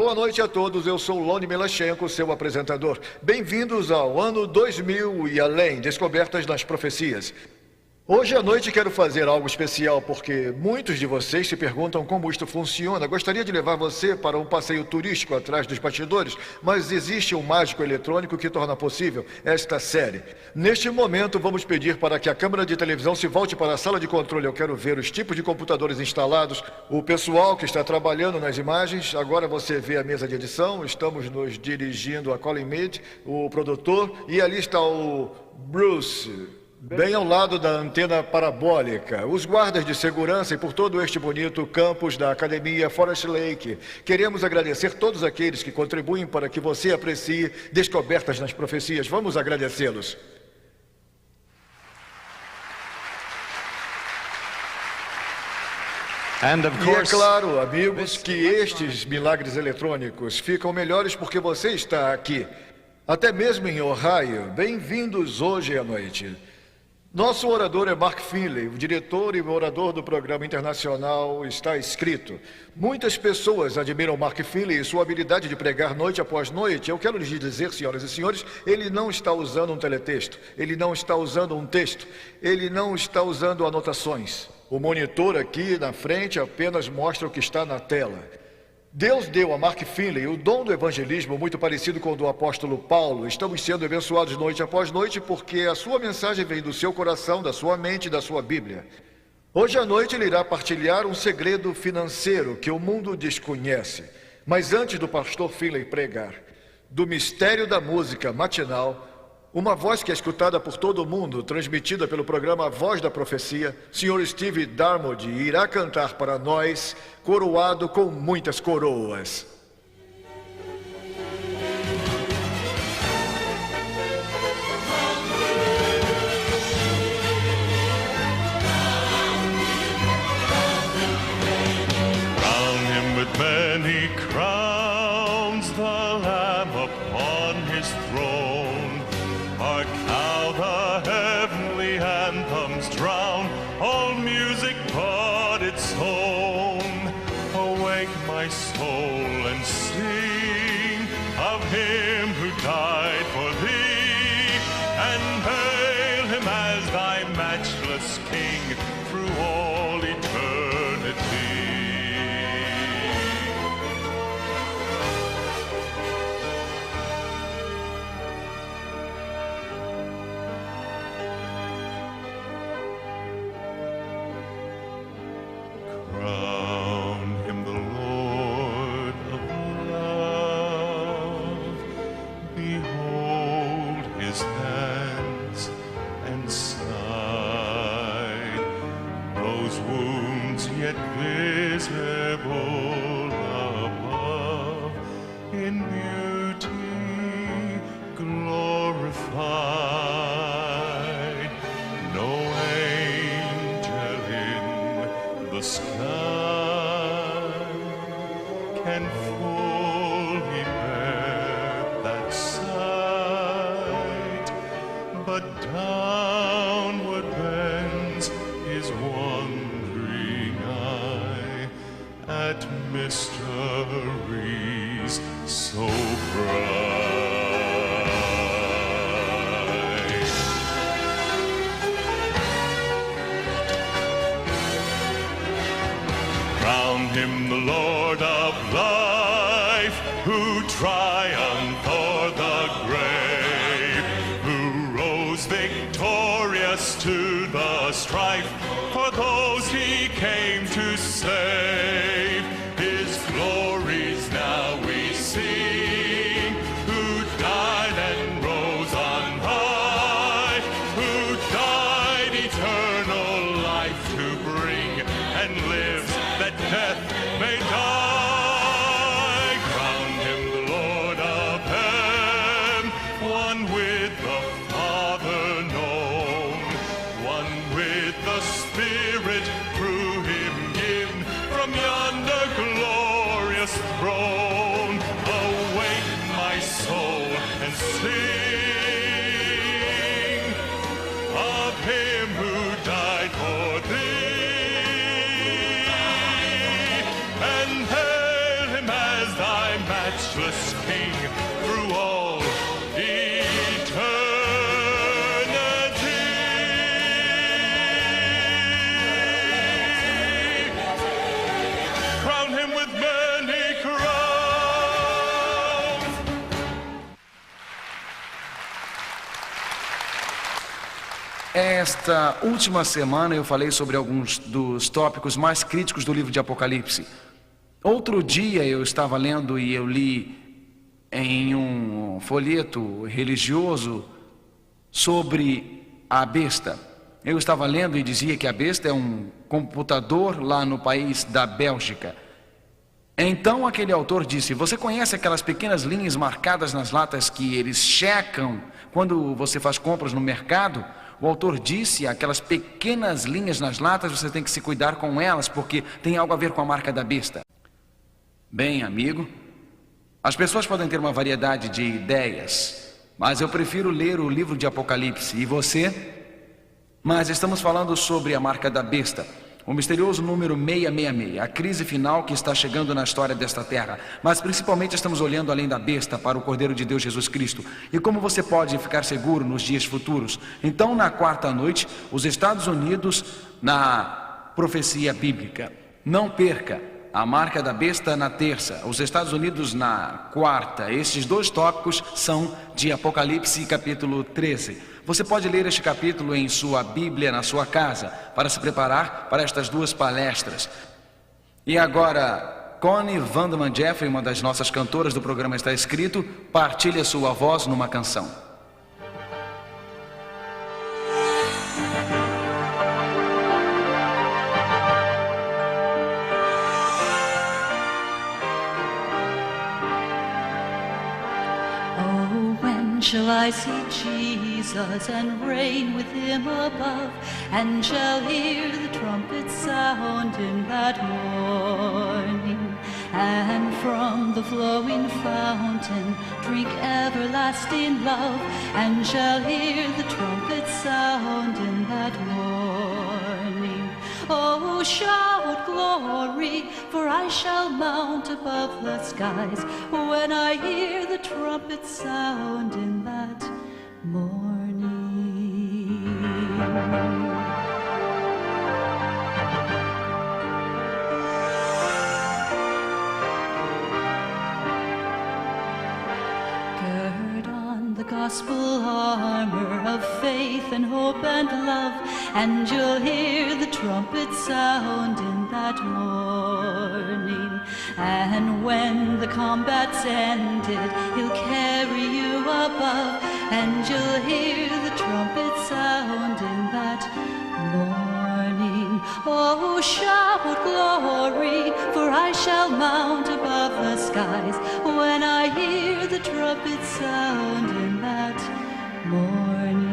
Boa noite a todos, eu sou Loni Melachenko, seu apresentador. Bem-vindos ao ano 2000 e além, descobertas nas profecias. Hoje à noite quero fazer algo especial porque muitos de vocês se perguntam como isto funciona. Gostaria de levar você para um passeio turístico atrás dos bastidores, mas existe um mágico eletrônico que torna possível esta série. Neste momento, vamos pedir para que a câmera de televisão se volte para a sala de controle. Eu quero ver os tipos de computadores instalados, o pessoal que está trabalhando nas imagens. Agora você vê a mesa de edição, estamos nos dirigindo a Colin Mead, o produtor, e ali está o Bruce, bem ao lado da antena parabólica, os guardas de segurança e por todo este bonito campus da Academia Forest Lake. Queremos agradecer todos aqueles que contribuem para que você aprecie descobertas nas profecias. Vamos agradecê-los. E é claro, amigos, que estes milagres eletrônicos ficam melhores porque você está aqui. Até mesmo em Ohio. Bem-vindos hoje à noite. Nosso orador é Mark Finley, o diretor e o orador do programa internacional Está Escrito. Muitas pessoas admiram Mark Finley e sua habilidade de pregar noite após noite. Eu quero lhes dizer, senhoras e senhores, ele não está usando um teletexto, ele não está usando um texto, ele não está usando anotações. O monitor aqui na frente apenas mostra o que está na tela. Deus deu a Mark Finley o dom do evangelismo muito parecido com o do apóstolo Paulo. Estamos sendo abençoados noite após noite porque a sua mensagem vem do seu coração, da sua mente e da sua Bíblia. Hoje à noite ele irá partilhar um segredo financeiro que o mundo desconhece. Mas antes do pastor Finley pregar, do mistério da música matinal, uma voz que é escutada por todo mundo, transmitida pelo programa Voz da Profecia, Sr. Steve Darmody irá cantar para nós, coroado com muitas coroas. Crown him with many crowns, the Lamb upon his throne. Hark how the heavenly anthems drown all music but its own. Awake my soul and sing of him who died for thee, and hail him as thy matchless King through all eternity. Crown him the Lord of love. Behold his hands and side, those wounds yet visible above, in beauty glorified. No angel in the sky can fully bear that sight, but downward bends his wondering eye at mysteries so bright. Crown him the Lord of life, who triumphed o'er the grave, who rose victorious to the strife for those he came to save. His glories now we sing, who died and rose on high, who died eternal life to bring, and lives that death may die. Crown him the Lord matchless King through all eternity. Crown him with many crowns. Esta última semana eu falei sobre alguns dos tópicos mais críticos do livro de Apocalipse. Outro dia eu estava lendo e eu li em um folheto religioso sobre a besta. Eu estava lendo e dizia que a besta é um computador lá no país da Bélgica. Então aquele autor disse: você conhece aquelas pequenas linhas marcadas nas latas que eles checam quando você faz compras no mercado? O autor disse: aquelas pequenas linhas nas latas, você tem que se cuidar com elas, porque tem algo a ver com a marca da besta. Bem, amigo, as pessoas podem ter uma variedade de ideias, mas eu prefiro ler o livro de Apocalipse. E você? Mas estamos falando sobre a marca da besta, o misterioso número 666, a crise final que está chegando na história desta terra. Mas principalmente estamos olhando além da besta para o Cordeiro de Deus Jesus Cristo. E como você pode ficar seguro nos dias futuros? Então, na quarta noite, os Estados Unidos, na profecia bíblica. Não perca a marca da besta na terça, os Estados Unidos na quarta. Estes dois tópicos são de Apocalipse capítulo 13. Você pode ler este capítulo em sua Bíblia, na sua casa, para se preparar para estas duas palestras. E agora, Connie Vanderman Jeffrey, uma das nossas cantoras do programa Está Escrito, partilha sua voz numa canção. Shall I see Jesus and reign with him above, and shall hear the trumpet sound in that morning, and from the flowing fountain drink everlasting love, and shall hear the trumpet sound in that morning. Oh, shout glory, for I shall mount above the skies when I hear the trumpet sound in that morning. Gird on the gospel armor of faith and hope and love, and you'll hear the trumpet sound in that morning. And when the combat's ended, he'll carry you above, and you'll hear the trumpet sound in that morning. Oh, shout glory, for I shall mount above the skies when I hear the trumpet sound in that morning.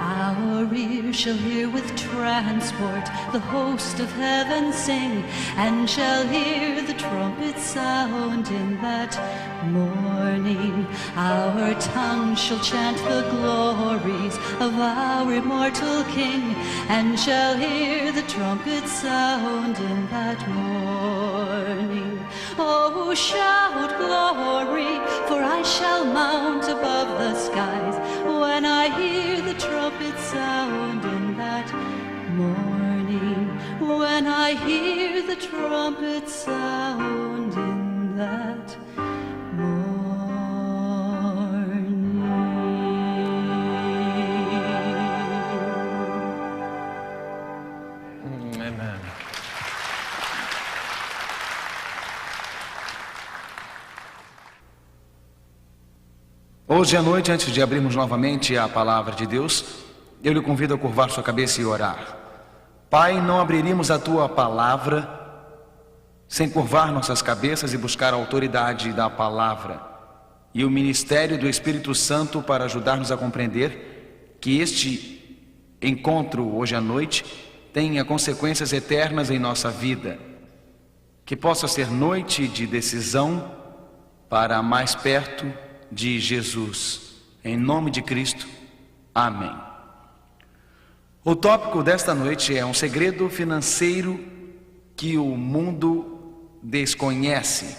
Our ears shall hear with transport the host of heaven sing, and shall hear the trumpet sound in that morning. Our tongue shall chant the glories of our immortal King, and shall hear the trumpet sound in that morning. Oh, shout glory, for I shall mount above the skies when I hear the trumpet sound in that morning. When I hear the trumpet sound in that Amen. Hoje à noite, antes de abrirmos novamente a palavra de Deus, eu lhe convido a curvar sua cabeça e orar. Pai, não abriríamos a tua palavra sem curvar nossas cabeças e buscar a autoridade da palavra e o ministério do Espírito Santo para ajudar-nos a compreender que este encontro hoje à noite tenha consequências eternas em nossa vida, que possa ser noite de decisão para mais perto de Jesus. Em nome de Cristo, amém. O tópico desta noite é um segredo financeiro que o mundo desconhece.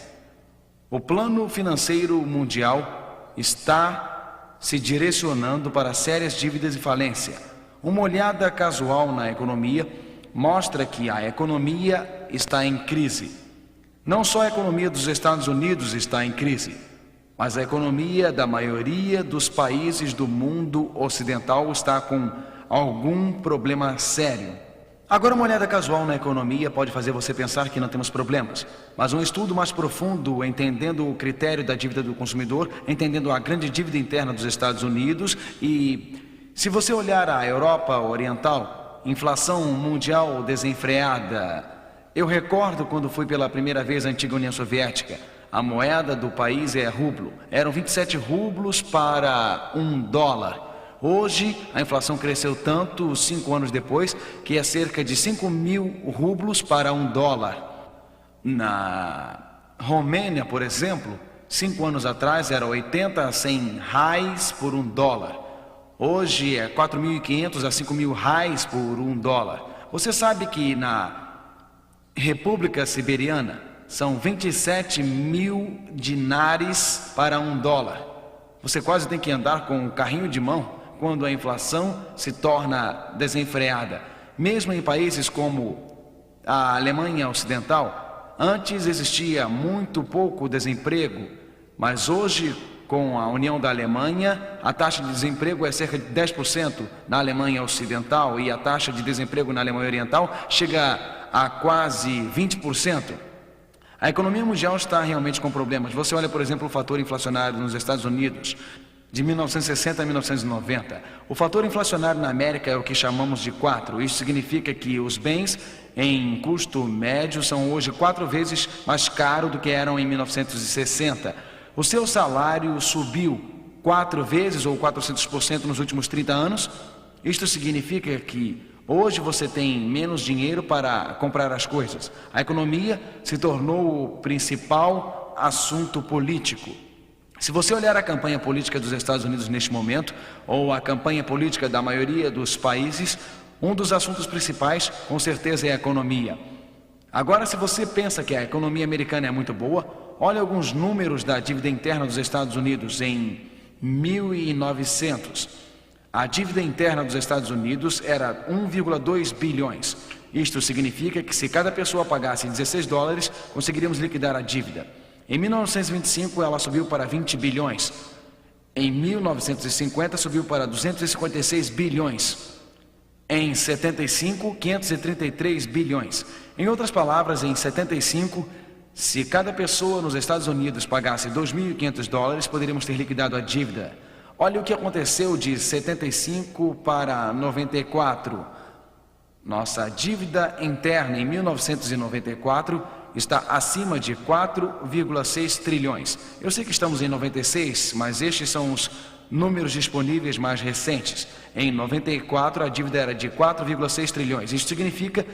O plano financeiro mundial está se direcionando para sérias dívidas e falência. Uma olhada casual na economia mostra que a economia está em crise. Não só a economia dos Estados Unidos está em crise, mas a economia da maioria dos países do mundo ocidental está com algum problema sério. Agora, uma olhada casual na economia pode fazer você pensar que não temos problemas, mas um estudo mais profundo, entendendo o critério da dívida do consumidor, entendendo a grande dívida interna dos Estados Unidos e, se você olhar a Europa Oriental, inflação mundial desenfreada. Eu recordo quando fui pela primeira vez à antiga União Soviética. A moeda do país é rublo. Eram 27 rublos para $1. Hoje, a inflação cresceu tanto, 5 anos depois, que é cerca de 5.000 rublos para $1. Na Romênia, por exemplo, 5 anos atrás era 80 a 100 reais por $1. Hoje é 4.500 a 5.000 reais por $1. Você sabe que na República Siberiana são 27.000 dinares para $1. Você quase tem que andar com um carrinho de mão quando a inflação se torna desenfreada. Mesmo em países como a Alemanha Ocidental, antes existia muito pouco desemprego, mas hoje, com a união da Alemanha, a taxa de desemprego é cerca de 10% na Alemanha Ocidental e a taxa de desemprego na Alemanha Oriental chega a quase 20%. A economia mundial está realmente com problemas. Você olha, por exemplo, o fator inflacionário nos Estados Unidos, de 1960 a 1990. O fator inflacionário na América é o que chamamos de 4. Isso significa que os bens em custo médio são hoje 4 vezes mais caros do que eram em 1960. O seu salário subiu 4 vezes ou 400% nos últimos 30 anos. Isto significa que hoje você tem menos dinheiro para comprar as coisas. A economia se tornou o principal assunto político. Se você olhar a campanha política dos Estados Unidos neste momento, ou a campanha política da maioria dos países, um dos assuntos principais, com certeza, é a economia. Agora, se você pensa que a economia americana é muito boa, olha alguns números da dívida interna dos Estados Unidos em 1900. A dívida interna dos Estados Unidos era 1,2 bilhões. Isto significa que se cada pessoa pagasse $16, conseguiríamos liquidar a dívida. Em 1925, ela subiu para 20 bilhões. Em 1950, subiu para 256 bilhões. Em 75, 533 bilhões. Em outras palavras, em 75, se cada pessoa nos Estados Unidos pagasse $2.500, poderíamos ter liquidado a dívida. Olha o que aconteceu de 75 para 94. Nossa dívida interna em 1994 está acima de 4,6 trilhões. Eu sei que estamos em 96, mas estes são os números disponíveis mais recentes. Em 94, a dívida era de 4,6 trilhões. Isso significa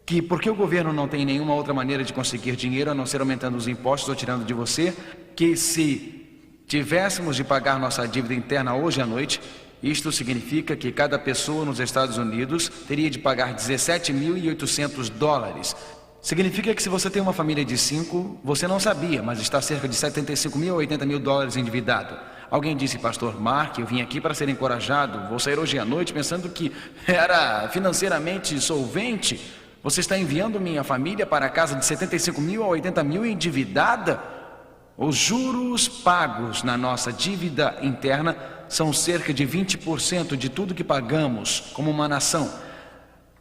que, porque o governo não tem nenhuma outra maneira de conseguir dinheiro, a não ser aumentando os impostos ou tirando de você, que se tivéssemos de pagar nossa dívida interna hoje à noite, isto significa que cada pessoa nos Estados Unidos teria de pagar $17.800. Significa que se você tem uma família de 5, você não sabia, mas está cerca de $75.000 a $80.000 endividado. Alguém disse, pastor Mark, eu vim aqui para ser encorajado, vou sair hoje à noite pensando que era financeiramente solvente. Você está enviando minha família para a casa de $75.000 a $80.000 endividada? Os juros pagos na nossa dívida interna são cerca de 20% de tudo que pagamos como uma nação.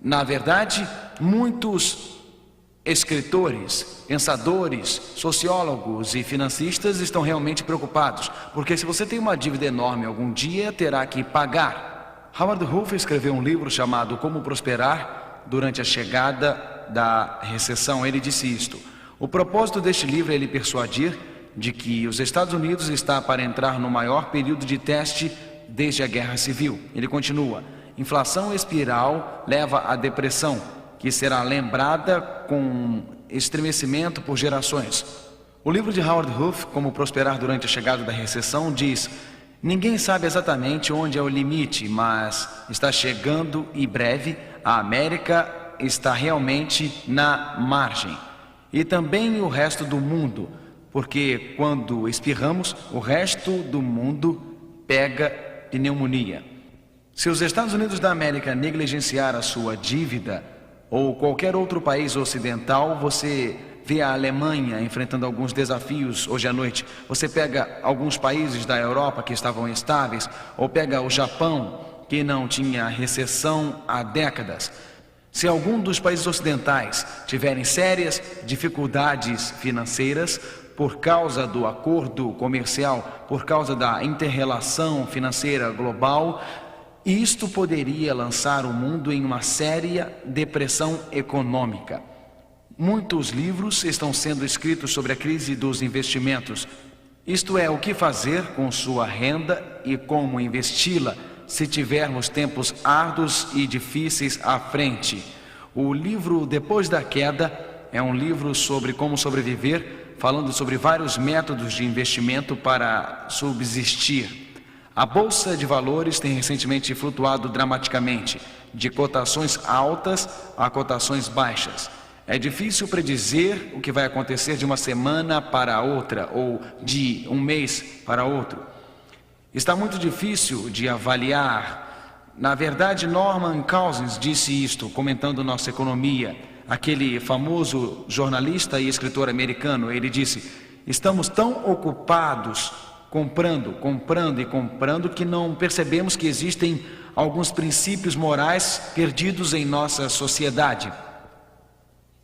Na verdade, muitos escritores, pensadores, sociólogos e financistas estão realmente preocupados, porque se você tem uma dívida enorme, algum dia terá que pagar. Howard Huff escreveu um livro chamado Como Prosperar durante a chegada da recessão. Ele disse isto: o propósito deste livro é lhe persuadir de que os Estados Unidos está para entrar no maior período de teste desde a Guerra Civil. Ele continua: inflação espiral leva à depressão, que será lembrada com estremecimento por gerações. O livro de Howard Huff, Como Prosperar durante a chegada da recessão, diz: Ninguém sabe exatamente onde é o limite, mas está chegando e breve a América está realmente na margem. E também o resto do mundo, porque quando espirramos, o resto do mundo pega pneumonia. Se os Estados Unidos da América negligenciar a sua dívida, ou qualquer outro país ocidental, você vê a Alemanha enfrentando alguns desafios hoje à noite. Você pega alguns países da Europa que estavam estáveis, ou pega o Japão, que não tinha recessão há décadas. Se algum dos países ocidentais tiverem sérias dificuldades financeiras por causa do acordo comercial, por causa da inter-relação financeira global, isto poderia lançar o mundo em uma séria depressão econômica. Muitos livros estão sendo escritos sobre a crise dos investimentos. Isto é, o que fazer com sua renda e como investi-la se tivermos tempos árduos e difíceis à frente. O livro Depois da Queda é um livro sobre como sobreviver, falando sobre vários métodos de investimento para subsistir. A Bolsa de Valores tem recentemente flutuado dramaticamente, de cotações altas a cotações baixas. É difícil predizer o que vai acontecer de uma semana para outra ou de um mês para outro. Está muito difícil de avaliar. Na verdade, Norman Cousins disse isto, comentando nossa economia. Aquele famoso jornalista e escritor americano, ele disse: estamos tão ocupados comprando que não percebemos que existem alguns princípios morais perdidos em nossa sociedade.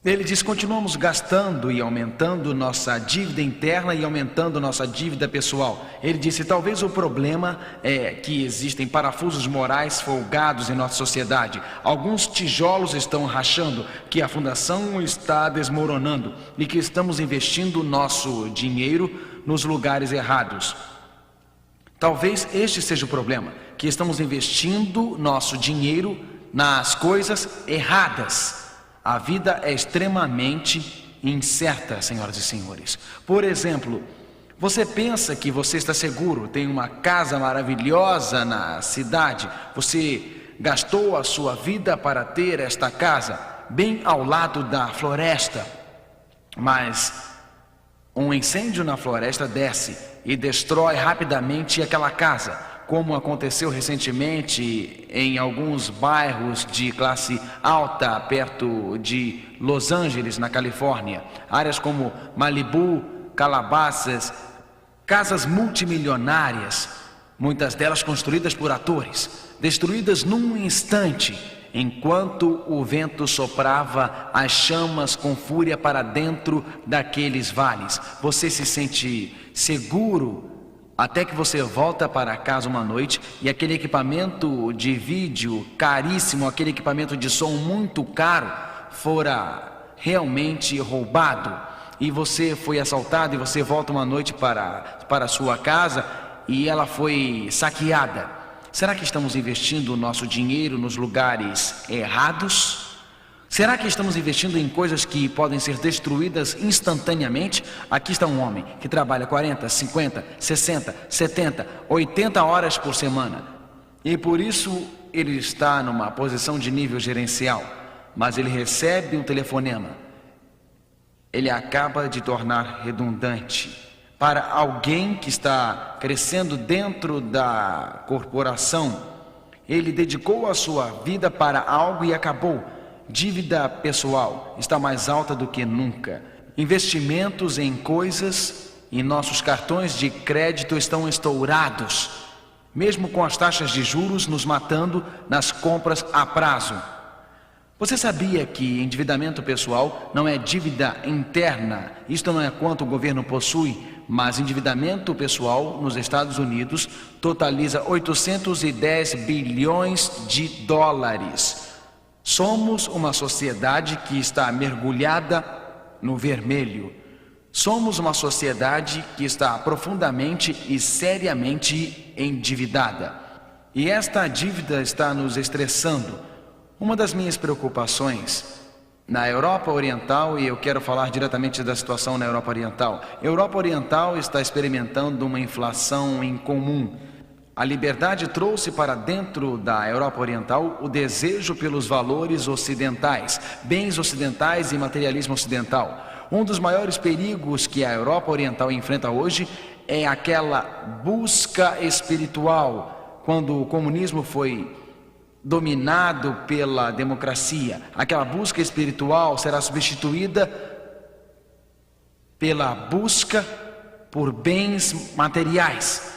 Ele diz: continuamos gastando e aumentando nossa dívida interna e aumentando nossa dívida pessoal. Ele disse: talvez o problema é que existem parafusos morais folgados em nossa sociedade. Alguns tijolos estão rachando, que a fundação está desmoronando e que estamos investindo nosso dinheiro nos lugares errados. Talvez este seja o problema, que estamos investindo nosso dinheiro nas coisas erradas. A vida é extremamente incerta, senhoras e senhores. Por exemplo, você pensa que você está seguro, tem uma casa maravilhosa na cidade, você gastou a sua vida para ter esta casa, bem ao lado da floresta, mas um incêndio na floresta desce e destrói rapidamente aquela casa, como aconteceu recentemente em alguns bairros de classe alta perto de Los Angeles, na Califórnia. Áreas como Malibu, Calabasas, casas multimilionárias, muitas delas construídas por atores, destruídas num instante, enquanto o vento soprava as chamas com fúria para dentro daqueles vales. Você se sente seguro até que você volta para casa uma noite e aquele equipamento de vídeo caríssimo, aquele equipamento de som muito caro, fora realmente roubado. E você foi assaltado e você volta uma noite para a sua casa e ela foi saqueada. Será que estamos investindo o nosso dinheiro nos lugares errados? Será que estamos investindo em coisas que podem ser destruídas instantaneamente? Aqui está um homem que trabalha 40, 50, 60, 70, 80 horas por semana. E por isso ele está numa posição de nível gerencial. Mas ele recebe um telefonema. Ele acaba de tornar redundante. Para alguém que está crescendo dentro da corporação, ele dedicou a sua vida para algo e acabou. Dívida pessoal está mais alta do que nunca. Investimentos em coisas e nossos cartões de crédito estão estourados, mesmo com as taxas de juros nos matando nas compras a prazo. Você sabia que endividamento pessoal não é dívida interna? Isto não é quanto o governo possui, mas endividamento pessoal nos Estados Unidos totaliza 810 bilhões de dólares. Somos uma sociedade que está mergulhada no vermelho. Somos uma sociedade que está profundamente e seriamente endividada. E esta dívida está nos estressando. Uma das minhas preocupações na Europa Oriental, e eu quero falar diretamente da situação na Europa Oriental. A Europa Oriental está experimentando uma inflação incomum. A liberdade trouxe para dentro da Europa Oriental o desejo pelos valores ocidentais, bens ocidentais e materialismo ocidental. Um dos maiores perigos que a Europa Oriental enfrenta hoje é aquela busca espiritual, quando o comunismo foi dominado pela democracia. Aquela busca espiritual será substituída pela busca por bens materiais.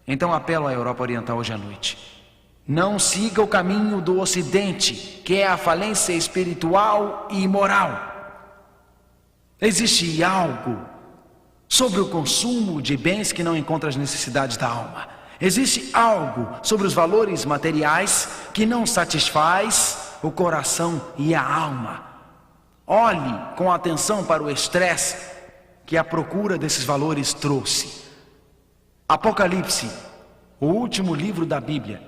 Então apelo à Europa Oriental hoje à noite: não siga o caminho do Ocidente, que é a falência espiritual e moral. Existe algo sobre o consumo de bens que não encontra as necessidades da alma. Existe algo sobre os valores materiais que não satisfaz o coração e a alma. Olhe com atenção para o estresse que a procura desses valores trouxe. Apocalipse, o último livro da Bíblia,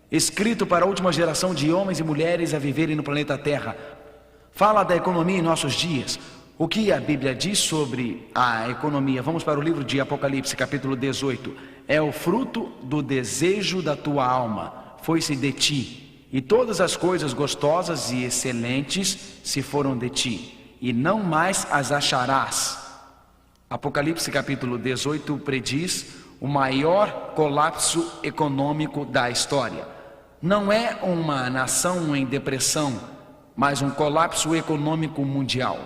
escrito para a última geração de homens e mulheres a viverem no planeta Terra, fala da economia em nossos dias. O que a Bíblia diz sobre a economia? Vamos para o livro de Apocalipse, capítulo 18. É o fruto do desejo da tua alma, foi-se de ti, e todas as coisas gostosas e excelentes se foram de ti, e não mais as acharás. Apocalipse, capítulo 18, prediz o maior colapso econômico da história. Não é uma nação em depressão, mas um colapso econômico mundial.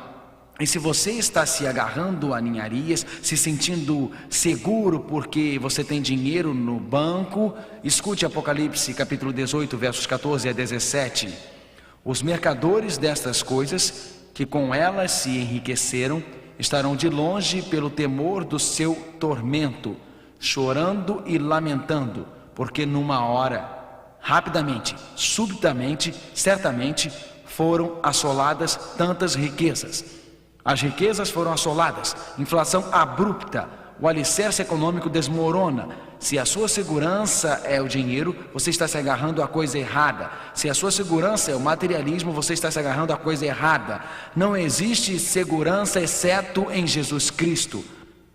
E se você está se agarrando a ninharias, se sentindo seguro porque você tem dinheiro no banco, escute Apocalipse capítulo 18, versos 14 a 17. Os mercadores destas coisas, que com elas se enriqueceram, estarão de longe pelo temor do seu tormento, chorando e lamentando, porque numa hora, rapidamente, subitamente, certamente, foram assoladas tantas riquezas. As riquezas foram assoladas, inflação abrupta, o alicerce econômico desmorona. Se a sua segurança é o dinheiro, você está se agarrando à coisa errada. Se a sua segurança é o materialismo, você está se agarrando à coisa errada. Não existe segurança exceto em Jesus Cristo.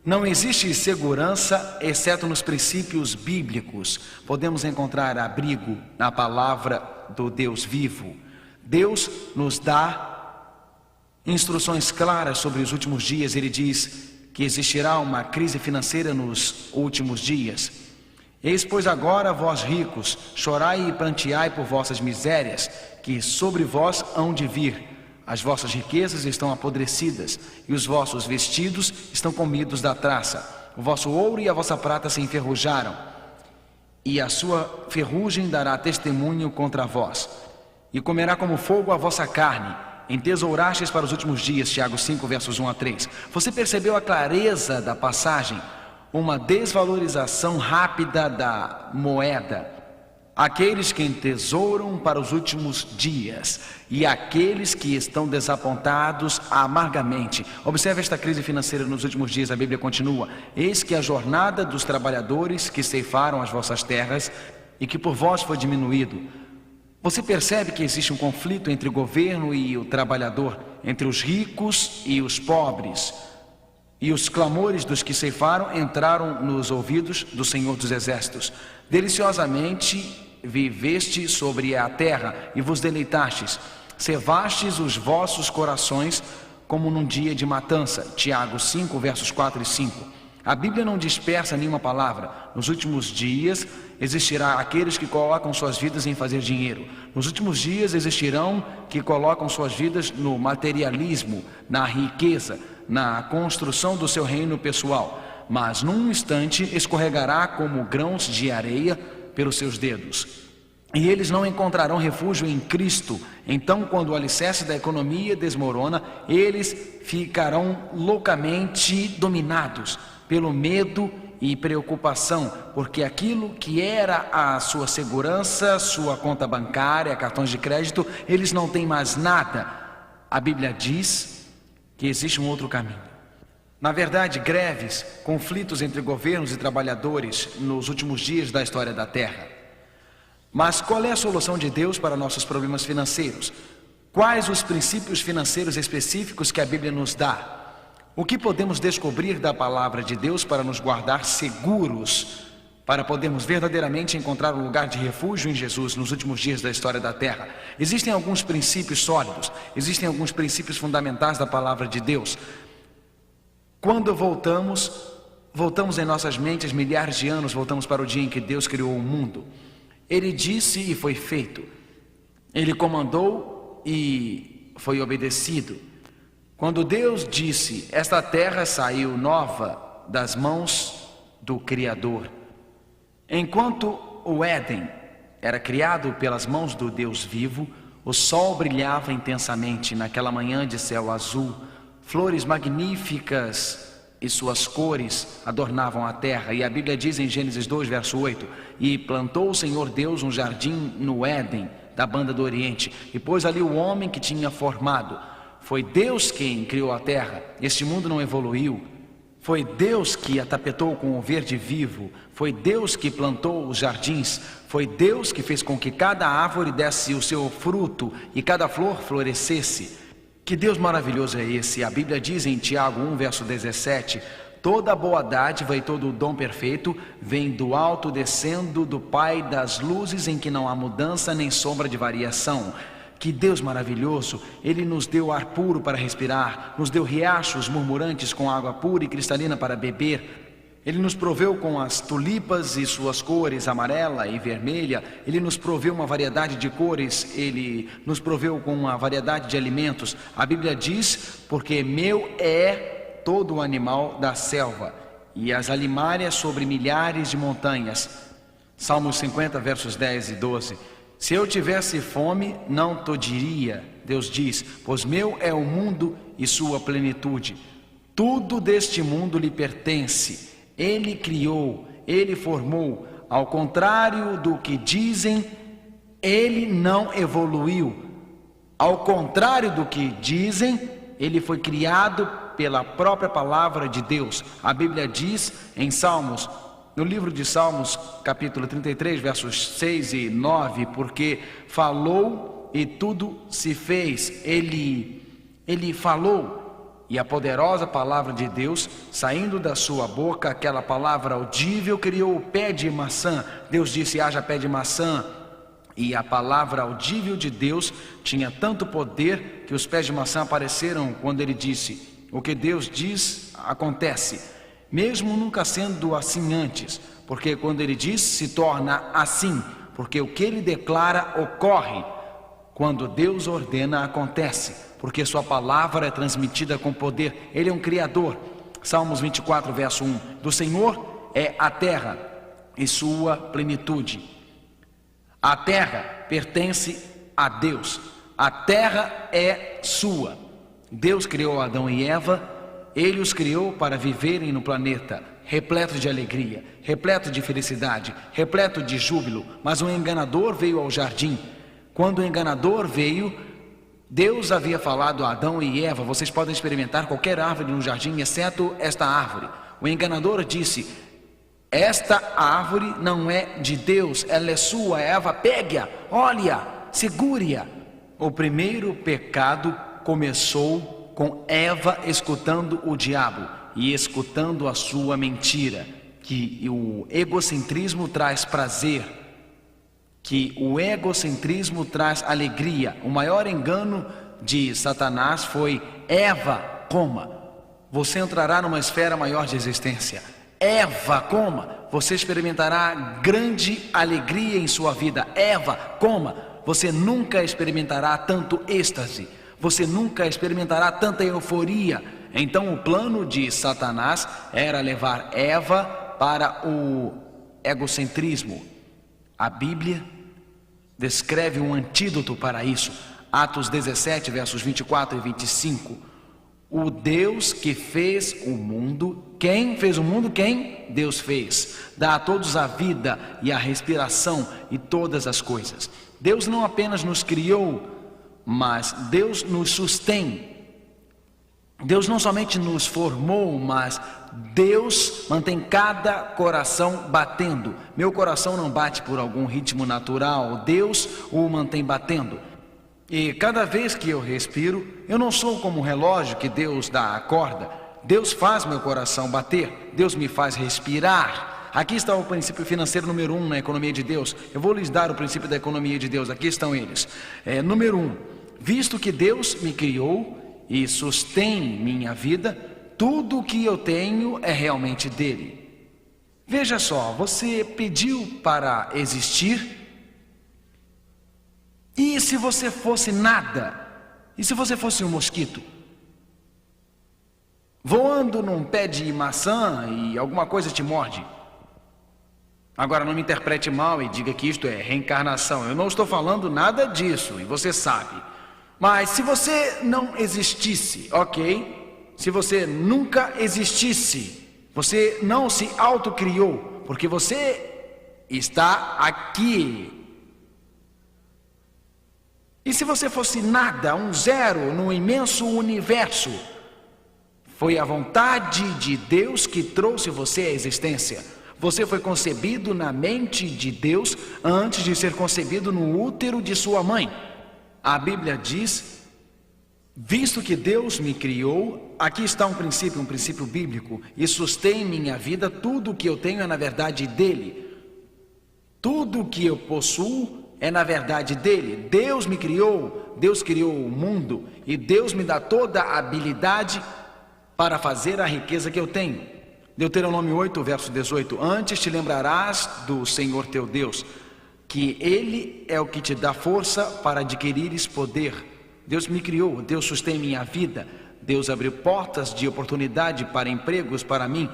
Não existe segurança exceto nos princípios bíblicos. Podemos encontrar abrigo na palavra do Deus vivo. Deus nos dá instruções claras sobre os últimos dias. Ele diz que existirá uma crise financeira nos últimos dias. Eis, pois, agora, vós ricos, chorai e pranteai por vossas misérias, que sobre vós hão de vir. As vossas riquezas estão apodrecidas, e os vossos vestidos estão comidos da traça. O vosso ouro e a vossa prata se enferrujaram, e a sua ferrugem dará testemunho contra vós. E comerá como fogo a vossa carne, entesourastes para os últimos dias. Tiago 5, versos 1 a 3. Você percebeu a clareza da passagem? Uma desvalorização rápida da moeda. Aqueles que entesouram para os últimos dias e aqueles que estão desapontados amargamente. Observe esta crise financeira nos últimos dias. A Bíblia continua: eis que a jornada dos trabalhadores que ceifaram as vossas terras e que por vós foi diminuído. Você percebe que existe um conflito entre o governo e o trabalhador, entre os ricos e os pobres. E os clamores dos que ceifaram entraram nos ouvidos do Senhor dos Exércitos. Deliciosamente viveste sobre a terra e vos deleitastes. Cevastes os vossos corações como num dia de matança. Tiago 5, versos 4 e 5. A Bíblia não dispersa nenhuma palavra. Nos últimos dias existirá aqueles que colocam suas vidas em fazer dinheiro. Nos últimos dias existirão que colocam suas vidas no materialismo, na riqueza, na construção do seu reino pessoal. Mas num instante escorregará como grãos de areia pelos seus dedos. E eles não encontrarão refúgio em Cristo. Então, quando o alicerce da economia desmorona, eles ficarão loucamente dominados pelo medo e preocupação, porque aquilo que era a sua segurança, sua conta bancária, cartões de crédito, eles não têm mais nada. A Bíblia diz que existe um outro caminho. Na verdade, greves, conflitos entre governos e trabalhadores nos últimos dias da história da Terra. Mas qual é a solução de Deus para nossos problemas financeiros? Quais os princípios financeiros específicos que a Bíblia nos dá? O que podemos descobrir da palavra de Deus para nos guardar seguros para podermos verdadeiramente encontrar um lugar de refúgio em Jesus nos últimos dias da história da Terra. Existem alguns princípios sólidos, existem alguns princípios fundamentais da palavra de Deus. Quando voltamos em nossas mentes milhares de anos, voltamos para o dia em que Deus criou o mundo. Ele disse e foi feito. Ele comandou e foi obedecido. Quando Deus disse, esta terra saiu nova das mãos do Criador. Enquanto o Éden era criado pelas mãos do Deus vivo, o sol brilhava intensamente naquela manhã de céu azul. Flores magníficas e suas cores adornavam a terra. E a Bíblia diz em Gênesis 2, verso 8: E plantou o Senhor Deus um jardim no Éden, da banda do Oriente, e pôs ali o homem que tinha formado. Foi Deus quem criou a terra. Este mundo não evoluiu. Foi Deus que a tapetou com o verde vivo. Foi Deus que plantou os jardins. Foi Deus que fez com que cada árvore desse o seu fruto e cada flor florescesse. Que Deus maravilhoso é esse? A Bíblia diz em Tiago 1, verso 17: toda boa dádiva e todo o dom perfeito vem do alto, descendo do Pai das luzes, em que não há mudança nem sombra de variação. Que Deus maravilhoso! Ele nos deu ar puro para respirar, nos deu riachos murmurantes com água pura e cristalina para beber. Ele nos proveu com as tulipas e suas cores amarela e vermelha. Ele nos proveu uma variedade de cores. Ele nos proveu com uma variedade de alimentos. A Bíblia diz: porque meu é todo o animal da selva e as alimárias sobre milhares de montanhas. Salmos 50, versos 10 e 12. Se eu tivesse fome, não te diria, Deus diz, pois meu é o mundo e sua plenitude. Tudo deste mundo lhe pertence. Ele criou, ele formou. Ao contrário do que dizem, ele não evoluiu. Ao contrário do que dizem, ele foi criado pela própria palavra de Deus. A Bíblia diz em Salmos, no livro de Salmos, capítulo 33, versos 6 e 9, porque falou e tudo se fez. Ele falou, e a poderosa palavra de Deus, saindo da sua boca, aquela palavra audível, criou o pé de maçã. Deus disse: haja pé de maçã. E a palavra audível de Deus tinha tanto poder que os pés de maçã apareceram quando ele disse. O que Deus diz, acontece. Mesmo nunca sendo assim antes, porque quando ele diz, se torna assim, porque o que ele declara ocorre. Quando Deus ordena, acontece, porque sua palavra é transmitida com poder. Ele é um criador. Salmos 24, verso 1: do Senhor é a terra e sua plenitude. A terra pertence a Deus. A terra é sua. Deus criou Adão e Eva. Ele os criou para viverem no planeta, repleto de alegria, repleto de felicidade, repleto de júbilo. Mas um enganador veio ao jardim. Quando o enganador veio, Deus havia falado a Adão e Eva: vocês podem experimentar qualquer árvore no jardim, exceto esta árvore. O enganador disse: esta árvore não é de Deus, ela é sua. Eva, pegue-a, olhe-a, segure-a. O primeiro pecado começou com Eva escutando o diabo e escutando a sua mentira, que o egocentrismo traz prazer, que o egocentrismo traz alegria. O maior engano de Satanás foi: Eva, coma, você entrará numa esfera maior de existência. Eva, coma, você experimentará grande alegria em sua vida. Eva, coma, você nunca experimentará tanto êxtase. Você nunca experimentará tanta euforia. Então o plano de Satanás era levar Eva para o egocentrismo. A Bíblia descreve um antídoto para isso. Atos 17, versos 24 e 25. O Deus que fez o mundo. Quem fez o mundo? Quem? Deus fez. Dá a todos a vida e a respiração e todas as coisas. Deus não apenas nos criou, mas Deus nos sustém. Deus não somente nos formou, mas Deus mantém cada coração batendo. Meu coração não bate por algum ritmo natural, Deus o mantém batendo. E cada vez que eu respiro, eu não sou como um relógio que Deus dá a corda. Deus faz meu coração bater, Deus me faz respirar. Aqui está o princípio financeiro número 1 na economia de Deus. Eu vou lhes dar o princípio da economia de Deus. Aqui estão eles. Número 1. Visto que Deus me criou e sustém minha vida, tudo o que eu tenho é realmente dele. Veja só, você pediu para existir? E se você fosse nada? E se você fosse um mosquito? Voando num pé de maçã e alguma coisa te morde? Agora não me interprete mal e diga que isto é reencarnação. Eu não estou falando nada disso e você sabe. Mas se você não existisse, ok? Se você nunca existisse, você não se autocriou, porque você está aqui. E se você fosse nada, um zero no imenso universo, foi a vontade de Deus que trouxe você à existência. Você foi concebido na mente de Deus antes de ser concebido no útero de sua mãe. A Bíblia diz: visto que Deus me criou, aqui está um princípio bíblico, e sustém minha vida, tudo o que eu tenho é na verdade dele. Tudo o que eu possuo é na verdade dele. Deus me criou, Deus criou o mundo, e Deus me dá toda a habilidade para fazer a riqueza que eu tenho. Deuteronômio 8, verso 18. Antes te lembrarás do Senhor teu Deus, que Ele é o que te dá força para adquirires poder. Deus me criou, Deus sustém minha vida, Deus abriu portas de oportunidade para empregos para mim.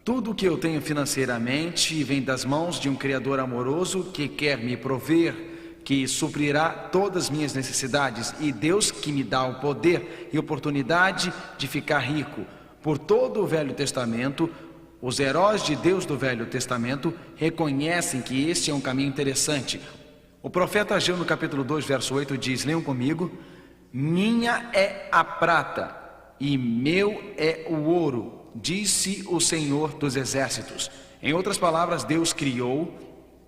Tudo o que eu tenho financeiramente vem das mãos de um Criador amoroso que quer me prover, que suprirá todas as minhas necessidades, e Deus que me dá o poder e oportunidade de ficar rico. Por todo o Velho Testamento, os heróis de Deus do Velho Testamento reconhecem que este é um caminho interessante. O profeta Ageu, no capítulo 2, verso 8, diz, leiam comigo: minha é a prata e meu é o ouro, disse o Senhor dos Exércitos. Em outras palavras, Deus criou,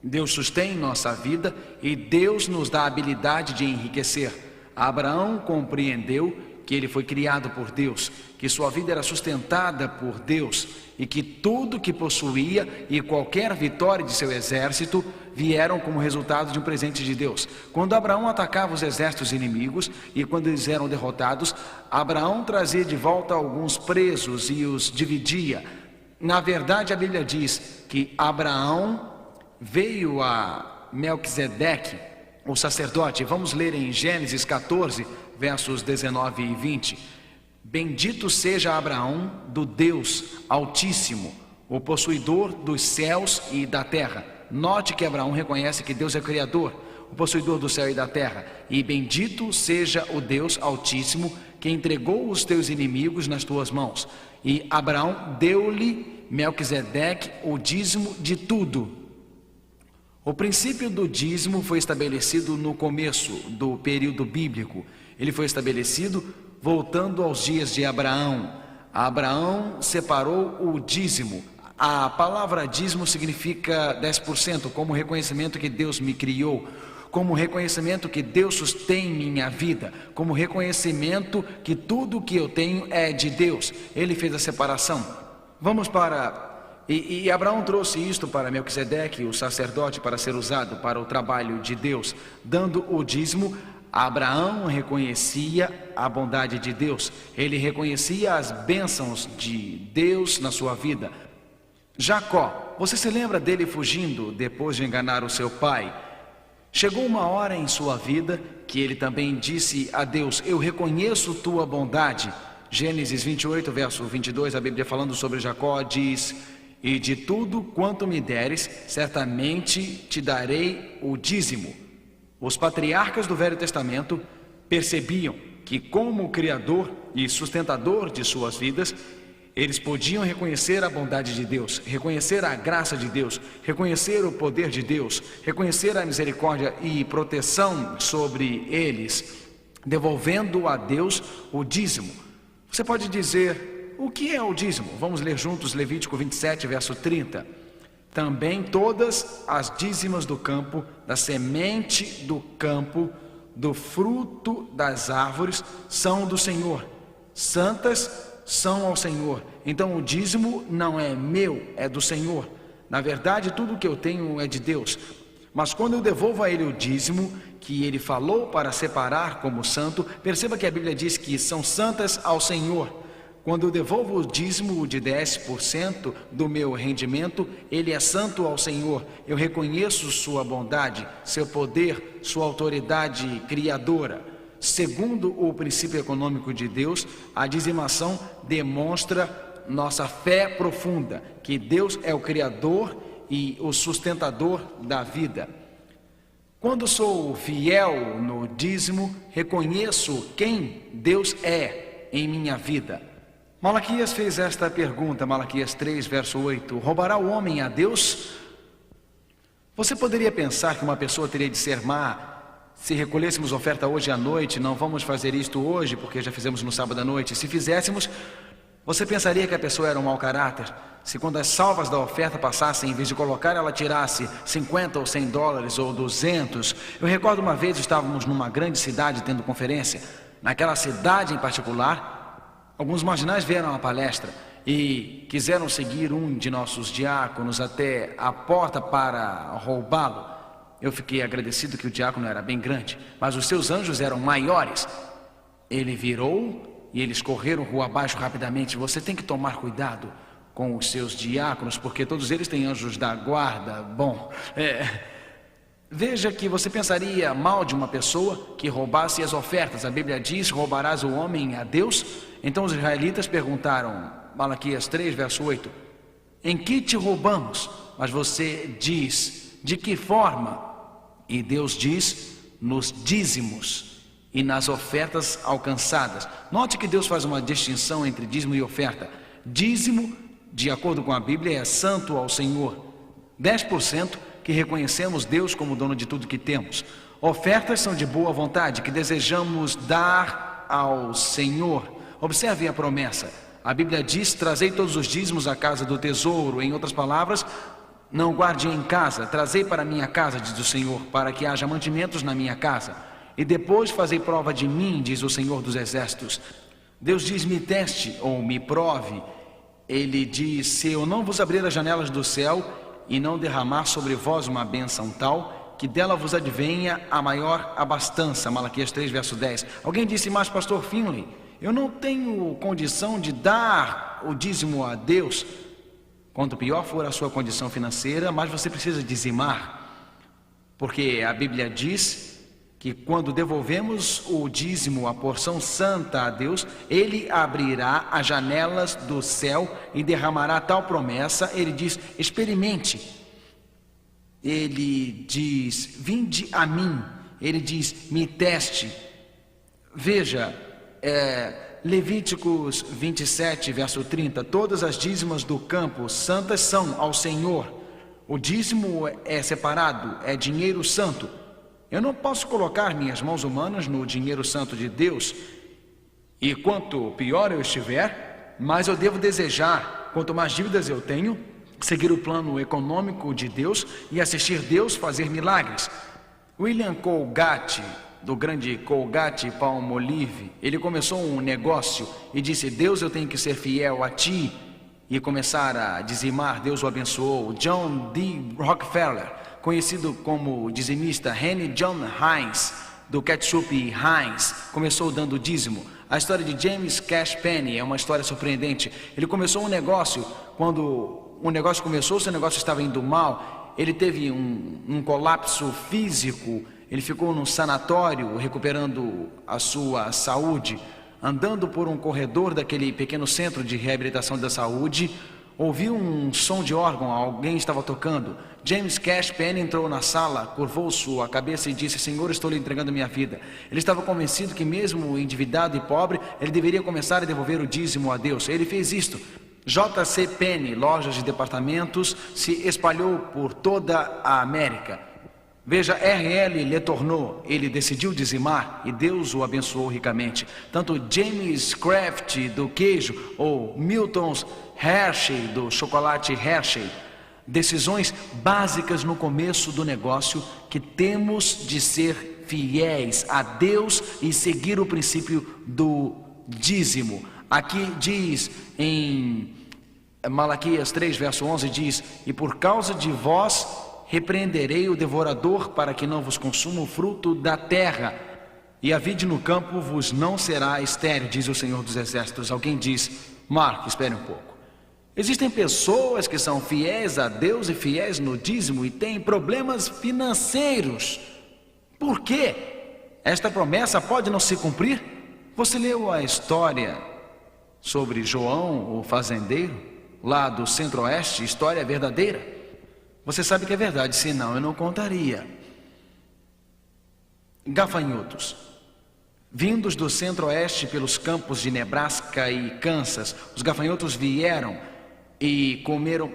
Deus sustém nossa vida e Deus nos dá a habilidade de enriquecer. Abraão compreendeu que ele foi criado por Deus, que sua vida era sustentada por Deus e que tudo que possuía e qualquer vitória de seu exército vieram como resultado de um presente de Deus. Quando Abraão atacava os exércitos inimigos e quando eles eram derrotados, Abraão trazia de volta alguns presos e os dividia. Na verdade, a Bíblia diz que Abraão veio a Melquisedeque, o sacerdote. Vamos ler em Gênesis 14, versos 19 e 20. Bendito seja Abraão do Deus Altíssimo, o possuidor dos céus e da terra. Note que Abraão reconhece que Deus é o Criador, o possuidor do céu e da terra. E bendito seja o Deus Altíssimo, que entregou os teus inimigos nas tuas mãos. E Abraão deu-lhe Melquisedeque o dízimo de tudo. O princípio do dízimo foi estabelecido no começo do período bíblico. Ele foi estabelecido voltando aos dias de Abraão. Abraão separou o dízimo. A palavra dízimo significa 10%, como reconhecimento que Deus me criou, como reconhecimento que Deus sustém minha vida, como reconhecimento que tudo que eu tenho é de Deus. Ele fez a separação. Vamos para... E Abraão trouxe isto para Melquisedeque, o sacerdote, para ser usado para o trabalho de Deus. Dando o dízimo, Abraão reconhecia a bondade de Deus. Ele reconhecia as bênçãos de Deus na sua vida. Jacó, você se lembra dele fugindo depois de enganar o seu pai? Chegou uma hora em sua vida que ele também disse a Deus: eu reconheço tua bondade. Gênesis 28, verso 22, a Bíblia falando sobre Jacó diz: e de tudo quanto me deres, certamente te darei o dízimo. Os patriarcas do Velho Testamento percebiam que, como Criador e sustentador de suas vidas, eles podiam reconhecer a bondade de Deus, reconhecer a graça de Deus, reconhecer o poder de Deus, reconhecer a misericórdia e proteção sobre eles, devolvendo a Deus o dízimo. Você pode dizer: o que é o dízimo? Vamos ler juntos Levítico 27, verso 30. Também todas as dízimas do campo, da semente do campo, do fruto das árvores, são do Senhor. Santas são ao Senhor. Então o dízimo não é meu, é do Senhor. Na verdade, tudo o que eu tenho é de Deus. Mas quando eu devolvo a ele o dízimo que ele falou para separar como santo, perceba que a Bíblia diz que são santas ao Senhor. Quando eu devolvo o dízimo de 10% do meu rendimento, ele é santo ao Senhor. Eu reconheço sua bondade, seu poder, sua autoridade criadora. Segundo o princípio econômico de Deus, a dizimação demonstra nossa fé profunda, que Deus é o Criador e o sustentador da vida. Quando sou fiel no dízimo, reconheço quem Deus é em minha vida. Malaquias fez esta pergunta, Malaquias 3, verso 8: roubará o homem a Deus? Você poderia pensar que uma pessoa teria de ser má se recolhêssemos oferta hoje à noite. Não vamos fazer isto hoje porque já fizemos no sábado à noite. Se fizéssemos, você pensaria que a pessoa era um mau caráter? Se quando as salvas da oferta passassem, em vez de colocar, ela tirasse 50 ou 100 dólares ou 200. Eu recordo uma vez estávamos numa grande cidade tendo conferência. Naquela cidade em particular, alguns marginais vieram à palestra e quiseram seguir um de nossos diáconos até a porta para roubá-lo. Eu fiquei agradecido que o diácono era bem grande, mas os seus anjos eram maiores. Ele virou e eles correram rua abaixo rapidamente. Você tem que tomar cuidado com os seus diáconos, porque todos eles têm anjos da guarda. Bom, veja que você pensaria mal de uma pessoa que roubasse as ofertas. A Bíblia diz: roubarás o homem a Deus? Então os israelitas perguntaram, Malaquias 3, verso 8: em que te roubamos? Mas você diz: de que forma? E Deus diz: nos dízimos e nas ofertas alcançadas. Note que Deus faz uma distinção entre dízimo e oferta. Dízimo, de acordo com a Bíblia, é santo ao Senhor. 10% que reconhecemos Deus como dono de tudo que temos. Ofertas são de boa vontade, que desejamos dar ao Senhor. Observe a promessa. A Bíblia diz: trazei todos os dízimos à casa do tesouro. Em outras palavras, não guarde em casa, trazei para minha casa, diz o Senhor, para que haja mantimentos na minha casa. E depois fazei prova de mim, diz o Senhor dos Exércitos. Deus diz: me teste ou me prove. Ele diz: se eu não vos abrir as janelas do céu e não derramar sobre vós uma bênção tal, que dela vos advenha a maior abastança. Malaquias 3, verso 10. Alguém disse: mas pastor Finley, eu não tenho condição de dar o dízimo a Deus. Quanto pior for a sua condição financeira, mais você precisa dizimar. Porque a Bíblia diz que quando devolvemos o dízimo, a porção santa a Deus, Ele abrirá as janelas do céu e derramará tal promessa. Ele diz: experimente. Ele diz: vinde a mim. Ele diz: me teste. Veja, Levíticos 27, verso 30, todas as dízimas do campo santas são ao Senhor. O dízimo é separado, é dinheiro santo. Eu não posso colocar minhas mãos humanas no dinheiro santo de Deus. E quanto pior eu estiver, mais eu devo desejar. Quanto mais dívidas eu tenho, seguir o plano econômico de Deus e assistir Deus fazer milagres. William Colgate, do grande Colgate Palmolive, ele começou um negócio e disse: Deus, eu tenho que ser fiel a ti, e começar a dizimar. Deus o abençoou. John D. Rockefeller, conhecido como dizimista, Henry John Heinz, do ketchup Heinz, começou dando dízimo. A história de James Cash Penney é uma história surpreendente. Ele começou um negócio. Quando o negócio começou, seu negócio estava indo mal. Ele teve um colapso físico. Ele ficou num sanatório recuperando a sua saúde. Andando por um corredor daquele pequeno centro de reabilitação da saúde, ouviu um som de órgão, alguém estava tocando. James Cash Penney entrou na sala, curvou sua cabeça e disse: Senhor, estou lhe entregando minha vida. Ele estava convencido que mesmo endividado e pobre, ele deveria começar a devolver o dízimo a Deus. Ele fez isto. J.C. Penney, lojas de departamentos, se espalhou por toda a América. Veja, R.L. Letourneau, ele decidiu dizimar e Deus o abençoou ricamente. Tanto James Kraft, do queijo, ou Milton Hershey, do chocolate Hershey. Decisões básicas no começo do negócio, que temos de ser fiéis a Deus e seguir o princípio do dízimo. Aqui diz em Malaquias 3, verso 11 diz: e por causa de vós repreenderei o devorador, para que não vos consuma o fruto da terra, e a vide no campo vos não será estéril, diz o Senhor dos Exércitos. Alguém diz: Mark, espere um pouco. Existem pessoas que são fiéis a Deus e fiéis no dízimo e têm problemas financeiros. Por quê? Esta promessa pode não se cumprir? Você leu a história sobre João, o fazendeiro, lá do Centro-Oeste? História verdadeira? Você sabe que é verdade, senão eu não contaria. Gafanhotos, vindos do Centro-Oeste pelos campos de Nebraska e Kansas, os gafanhotos vieram e comeram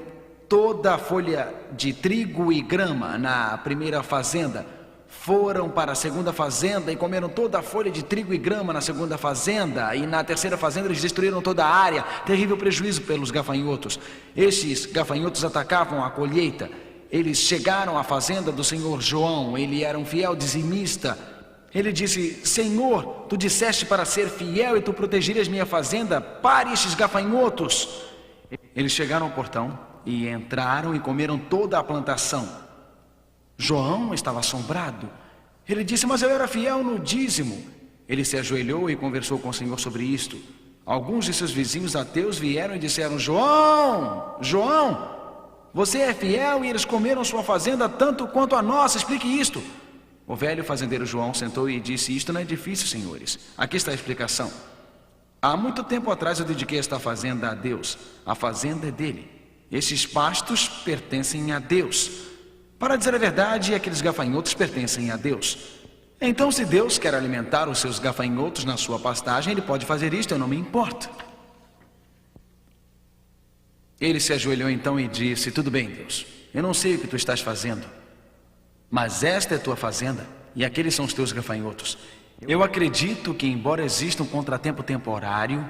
toda a folha de trigo e grama na primeira fazenda. Foram para a segunda fazenda e comeram toda a folha de trigo e grama na segunda fazenda. E na terceira fazenda eles destruíram toda a área. Terrível prejuízo pelos gafanhotos. Estes gafanhotos atacavam a colheita. Eles chegaram à fazenda do senhor João. Ele era um fiel dizimista. Ele disse: Senhor, tu disseste para ser fiel e tu protegerias minha fazenda. Pare estes gafanhotos. Eles chegaram ao portão e entraram e comeram toda a plantação. João estava assombrado. Ele disse: mas eu era fiel no dízimo. Ele se ajoelhou e conversou com o Senhor sobre isto. Alguns de seus vizinhos ateus vieram e disseram: João, você é fiel e eles comeram sua fazenda tanto quanto a nossa. Explique isto. O velho fazendeiro João sentou e disse: isto não é difícil, senhores. Aqui está a explicação. Há muito tempo atrás eu dediquei esta fazenda a Deus. A fazenda é dele. Esses pastos pertencem a Deus. Para dizer a verdade, aqueles gafanhotos pertencem a Deus. Então, se Deus quer alimentar os seus gafanhotos na sua pastagem, Ele pode fazer isto, eu não me importo. Ele se ajoelhou então e disse: tudo bem, Deus, eu não sei o que tu estás fazendo, mas esta é tua fazenda e aqueles são os teus gafanhotos. Eu acredito que, embora exista um contratempo temporário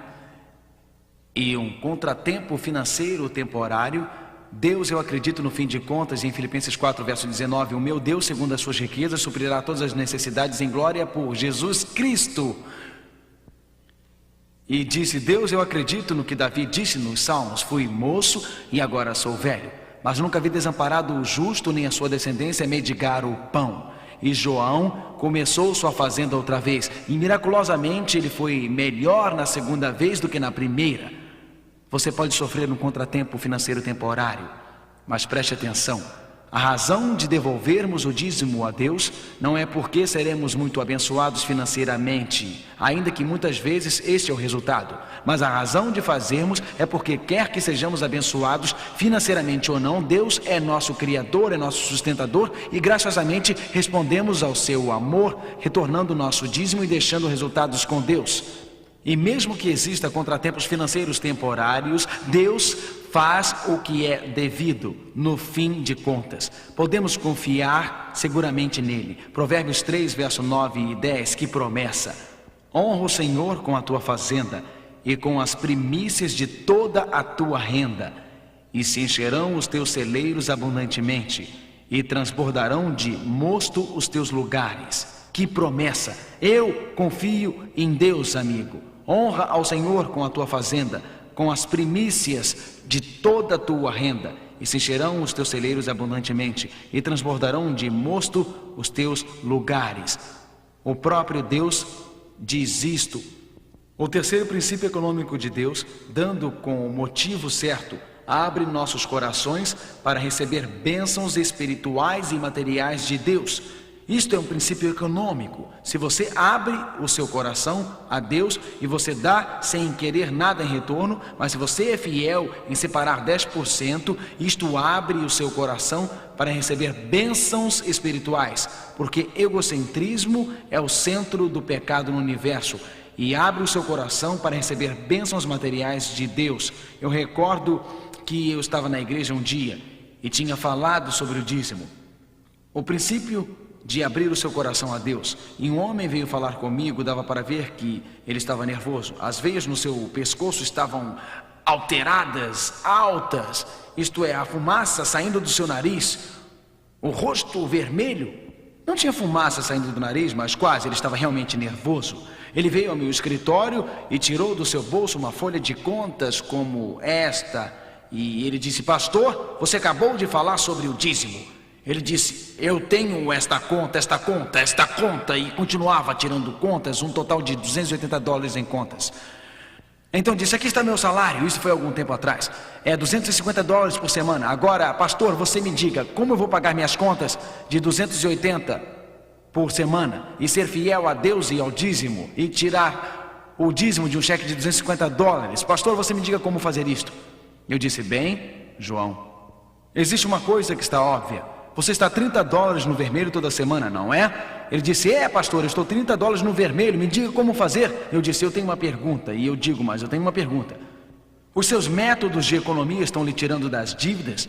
e um contratempo financeiro temporário, Deus, eu acredito no fim de contas, em Filipenses 4, verso 19, o meu Deus, segundo as suas riquezas, suprirá todas as necessidades em glória por Jesus Cristo. E disse: Deus, eu acredito no que Davi disse nos Salmos: fui moço e agora sou velho, mas nunca vi desamparado o justo, nem a sua descendência mendigar o pão. E João começou sua fazenda outra vez, e miraculosamente ele foi melhor na segunda vez do que na primeira. Você pode sofrer um contratempo financeiro temporário, mas preste atenção: a razão de devolvermos o dízimo a Deus não é porque seremos muito abençoados financeiramente, ainda que muitas vezes este é o resultado, mas a razão de fazermos é porque, quer que sejamos abençoados financeiramente ou não, Deus é nosso Criador, é nosso sustentador, e graciosamente respondemos ao seu amor, retornando o nosso dízimo e deixando resultados com Deus. E mesmo que exista contratempos financeiros temporários, Deus faz o que é devido no fim de contas. Podemos confiar seguramente nele. Provérbios 3, verso 9 e 10, que promessa: honra o Senhor com a tua fazenda e com as primícias de toda a tua renda, e se encherão os teus celeiros abundantemente, e transbordarão de mosto os teus lugares. Que promessa! Eu confio em Deus, amigo. Honra ao Senhor com a tua fazenda, com as primícias de toda a tua renda, e se encherão os teus celeiros abundantemente, e transbordarão de mosto os teus lugares. O próprio Deus diz isto. O terceiro princípio econômico de Deus, dando com o motivo certo, abre nossos corações para receber bênçãos espirituais e materiais de Deus. Isto é um princípio econômico. Se você abre o seu coração a Deus e você dá sem querer nada em retorno, mas se você é fiel em separar 10%, isto abre o seu coração para receber bênçãos espirituais, porque egocentrismo é o centro do pecado no universo, e abre o seu coração para receber bênçãos materiais de Deus. Eu recordo que eu estava na igreja um dia e tinha falado sobre o dízimo. O princípio de abrir o seu coração a Deus. E um homem veio falar comigo, dava para ver que ele estava nervoso. As veias no seu pescoço estavam alteradas, altas, isto é, a fumaça saindo do seu nariz, o rosto vermelho. Não tinha fumaça saindo do nariz, mas quase, ele estava realmente nervoso. Ele veio ao meu escritório e tirou do seu bolso uma folha de contas como esta, E ele disse: pastor, você acabou de falar sobre o dízimo. Ele disse: eu tenho esta conta, e continuava tirando contas, um total de $280 em contas. Então disse: aqui está meu salário, isso foi algum tempo atrás, é $250 por semana. Agora, pastor, você me diga, como eu vou pagar minhas contas de 280 por semana e ser fiel a Deus e ao dízimo e tirar o dízimo de um cheque de $250? Pastor, você me diga como fazer isto. Eu disse: bem, João, existe uma coisa que está óbvia. Você está $30 no vermelho toda semana, não é? Ele disse: é, pastor, eu estou $30 no vermelho, me diga como fazer. Eu disse: eu tenho uma pergunta. E eu digo: mas eu tenho uma pergunta. Os seus métodos de economia estão lhe tirando das dívidas?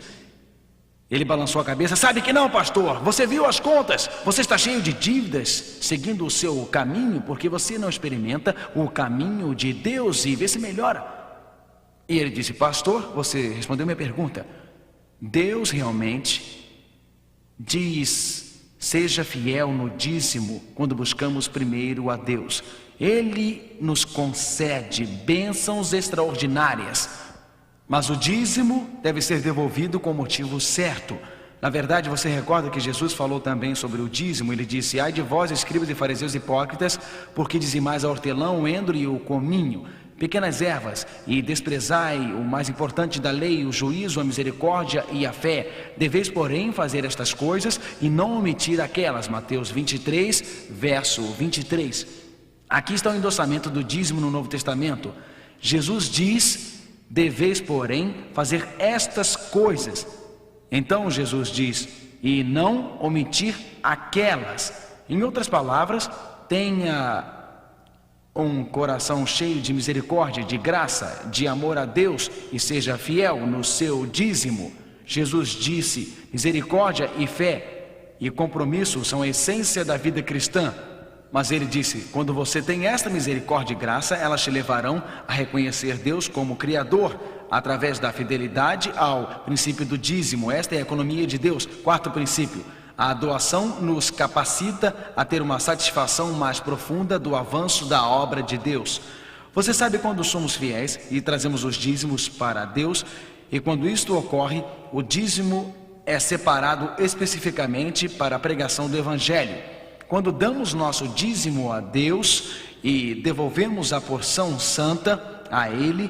Ele balançou a cabeça: sabe que não, pastor, você viu as contas, você está cheio de dívidas, seguindo o seu caminho, porque você não experimenta o caminho de Deus e vê se melhora. E ele disse: pastor, você respondeu minha pergunta. Deus realmente diz: seja fiel no dízimo quando buscamos primeiro a Deus. Ele nos concede bênçãos extraordinárias, mas o dízimo deve ser devolvido com o motivo certo. Na verdade, você recorda que Jesus falou também sobre o dízimo. Ele disse: ai de vós, escribas e fariseus hipócritas, porque dizimais a hortelã, o endro e o cominho, pequenas ervas, e desprezai o mais importante da lei, o juízo, a misericórdia e a fé. Deveis, porém, fazer estas coisas e não omitir aquelas. Mateus 23, verso 23. Aqui está o endossamento do dízimo no Novo Testamento. Jesus diz: deveis, porém, fazer estas coisas. Então Jesus diz: e não omitir aquelas. Em outras palavras, tenha um coração cheio de misericórdia, de graça, de amor a Deus e seja fiel no seu dízimo. Jesus disse: misericórdia e fé e compromisso são a essência da vida cristã. Mas ele disse: quando você tem esta misericórdia e graça, elas te levarão a reconhecer Deus como Criador, através da fidelidade ao princípio do dízimo. Esta é a economia de Deus. Quarto princípio: a doação nos capacita a ter uma satisfação mais profunda do avanço da obra de Deus. Você sabe, quando somos fiéis e trazemos os dízimos para Deus, e quando isto ocorre, o dízimo é separado especificamente para a pregação do Evangelho. Quando damos nosso dízimo a Deus e devolvemos a porção santa a Ele,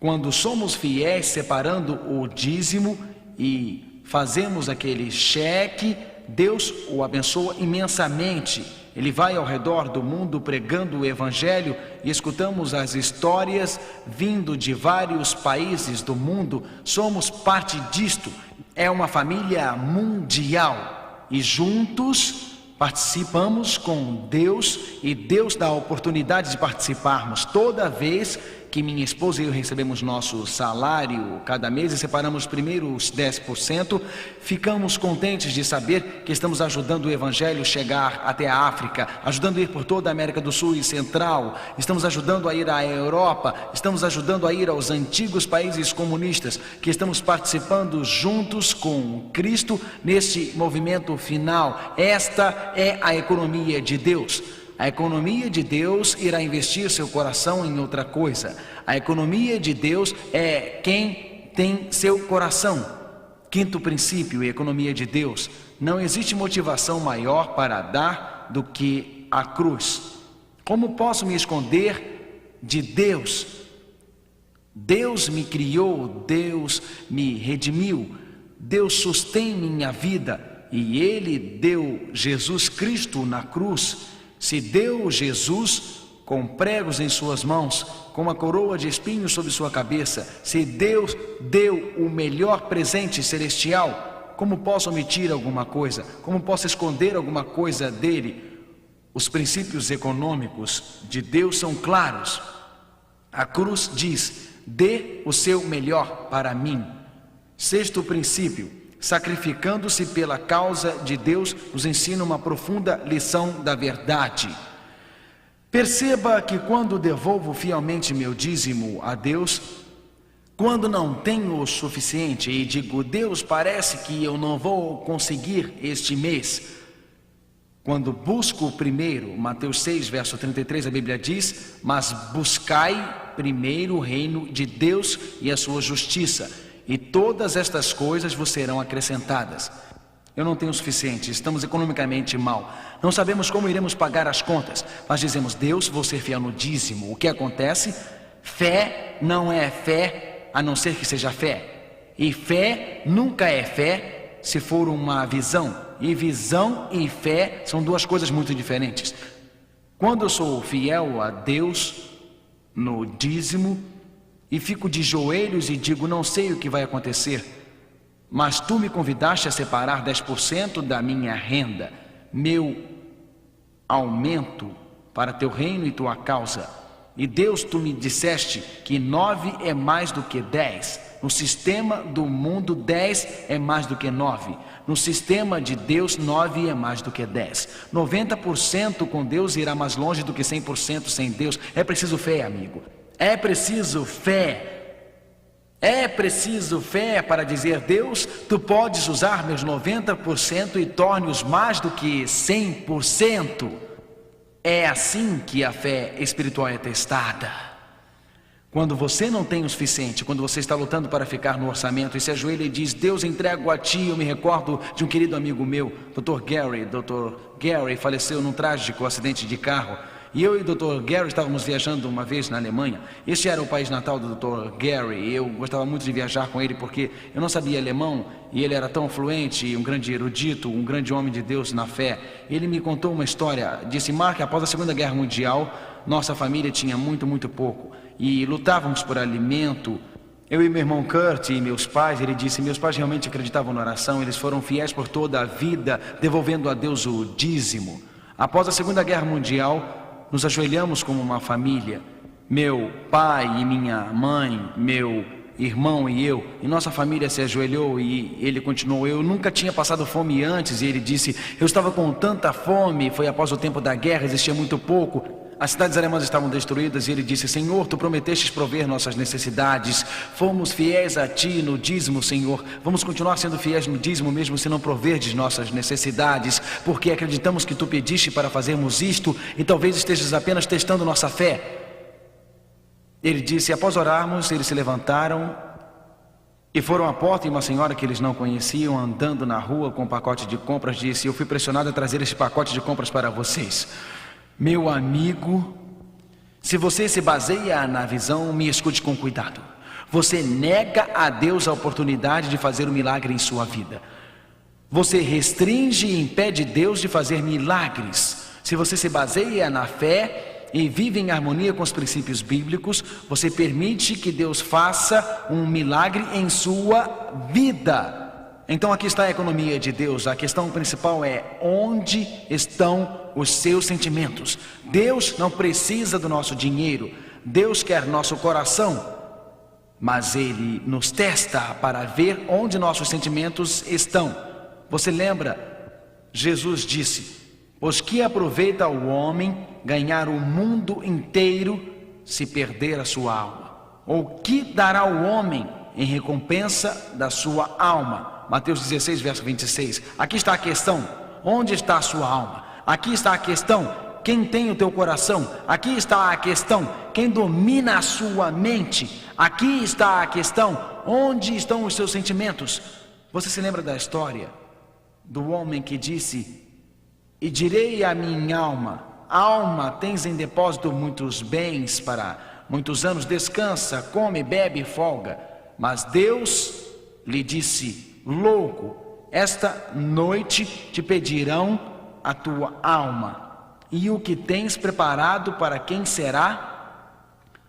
quando somos fiéis separando o dízimo e fazemos aquele cheque, Deus o abençoa imensamente. Ele vai ao redor do mundo pregando o Evangelho e escutamos as histórias vindo de vários países do mundo. Somos parte disto. É uma família mundial e juntos participamos com Deus, e Deus dá a oportunidade de participarmos. Toda vez que minha esposa e eu recebemos nosso salário cada mês e separamos primeiro os 10%, ficamos contentes de saber que estamos ajudando o Evangelho chegar até a África, ajudando a ir por toda a América do Sul e Central, estamos ajudando a ir à Europa, estamos ajudando a ir aos antigos países comunistas, que estamos participando juntos com Cristo neste movimento final. Esta é a economia de Deus. A economia de Deus irá investir seu coração em outra coisa. A economia de Deus é quem tem seu coração. Quinto princípio, a economia de Deus: não existe motivação maior para dar do que a cruz. Como posso me esconder de Deus? Deus me criou, Deus me redimiu, Deus sustém minha vida e Ele deu Jesus Cristo na cruz. Se deu Jesus com pregos em suas mãos, com uma coroa de espinhos sobre sua cabeça, se Deus deu o melhor presente celestial, como posso omitir alguma coisa? Como posso esconder alguma coisa dele? Os princípios econômicos de Deus são claros. A cruz diz: dê o seu melhor para mim. Sexto princípio: sacrificando-se pela causa de Deus, nos ensina uma profunda lição da verdade. Perceba que quando devolvo fielmente meu dízimo a Deus, quando não tenho o suficiente e digo: Deus, parece que eu não vou conseguir este mês, Quando busco o primeiro, Mateus 6, verso 33, a Bíblia diz: mas buscai primeiro o reino de Deus e a sua justiça, e todas estas coisas vos serão acrescentadas. Eu não tenho o suficiente, estamos economicamente mal, não sabemos como iremos pagar as contas, mas dizemos: Deus, vou ser fiel no dízimo. O que acontece? Fé não é fé a não ser que seja fé, e fé nunca é fé se for uma visão, e visão e fé são duas coisas muito diferentes. Quando eu sou fiel a Deus no dízimo e fico de joelhos e digo: não sei o que vai acontecer, mas tu me convidaste a separar 10% da minha renda, meu aumento para teu reino e tua causa. E Deus, tu me disseste que 9 é mais do que 10. No sistema do mundo, 10 é mais do que 9. No sistema de Deus, 9 é mais do que 10. 90% com Deus irá mais longe do que 100% sem Deus. É preciso fé, amigo. É preciso fé. É preciso fé para dizer: Deus, tu podes usar meus 90% e torne-os mais do que 100%. É assim que a fé espiritual é testada. Quando você não tem o suficiente, quando você está lutando para ficar no orçamento e se ajoelha e diz: Deus, entrego a ti. Eu me recordo de um querido amigo meu, Dr. Gary. Dr. Gary faleceu num trágico acidente de carro. E eu e o Dr. Gary estávamos viajando uma vez na Alemanha. Este era o país natal do Dr. Gary. Eu gostava muito de viajar com ele porque eu não sabia alemão e ele era tão fluente, um grande erudito, um grande homem de Deus na fé. Ele me contou uma história. Disse: Mark, após a Segunda Guerra Mundial, nossa família tinha muito pouco e lutávamos por alimento. Eu e meu irmão Kurt e meus pais, ele disse, meus pais realmente acreditavam na oração. Eles foram fiéis por toda a vida, devolvendo a Deus o dízimo. Após a Segunda Guerra Mundial, nos ajoelhamos como uma família, meu pai e minha mãe, meu irmão e eu, e nossa família se ajoelhou e ele continuou: eu nunca tinha passado fome antes. E ele disse: eu estava com tanta fome, foi após o tempo da guerra, existia muito pouco, as cidades alemãs estavam destruídas. E ele disse: Senhor, tu prometestes prover nossas necessidades, fomos fiéis a ti no dízimo, Senhor, vamos continuar sendo fiéis no dízimo mesmo se não proverdes nossas necessidades, porque acreditamos que tu pediste para fazermos isto e talvez estejas apenas testando nossa fé. Ele disse: após orarmos, eles se levantaram e foram à porta, e uma senhora que eles não conheciam, andando na rua com um pacote de compras, disse: eu fui pressionado a trazer esse pacote de compras para vocês. Meu amigo, se você se baseia na visão, me escute com cuidado. Você nega a Deus a oportunidade de fazer um milagre em sua vida. Você restringe e impede Deus de fazer milagres. Se você se baseia na fé e vive em harmonia com os princípios bíblicos, você permite que Deus faça um milagre em sua vida. Então aqui está a economia de Deus. A questão principal é: onde estão os seus sentimentos? Deus não precisa do nosso dinheiro, Deus quer nosso coração, mas Ele nos testa para ver onde nossos sentimentos estão. Você lembra? Jesus disse: pois que aproveita o homem ganhar o mundo inteiro se perder a sua alma? Ou que dará o homem em recompensa da sua alma? Mateus 16, verso 26. Aqui está a questão: onde está a sua alma? Aqui está a questão: quem tem o teu coração? Aqui está a questão: quem domina a sua mente? Aqui está a questão: onde estão os seus sentimentos? Você se lembra da história do homem que disse: e direi à minha alma: alma, tens em depósito muitos bens para muitos anos, descansa, come, bebe e folga. Mas Deus lhe disse: louco, esta noite te pedirão a tua alma, e o que tens preparado para quem será?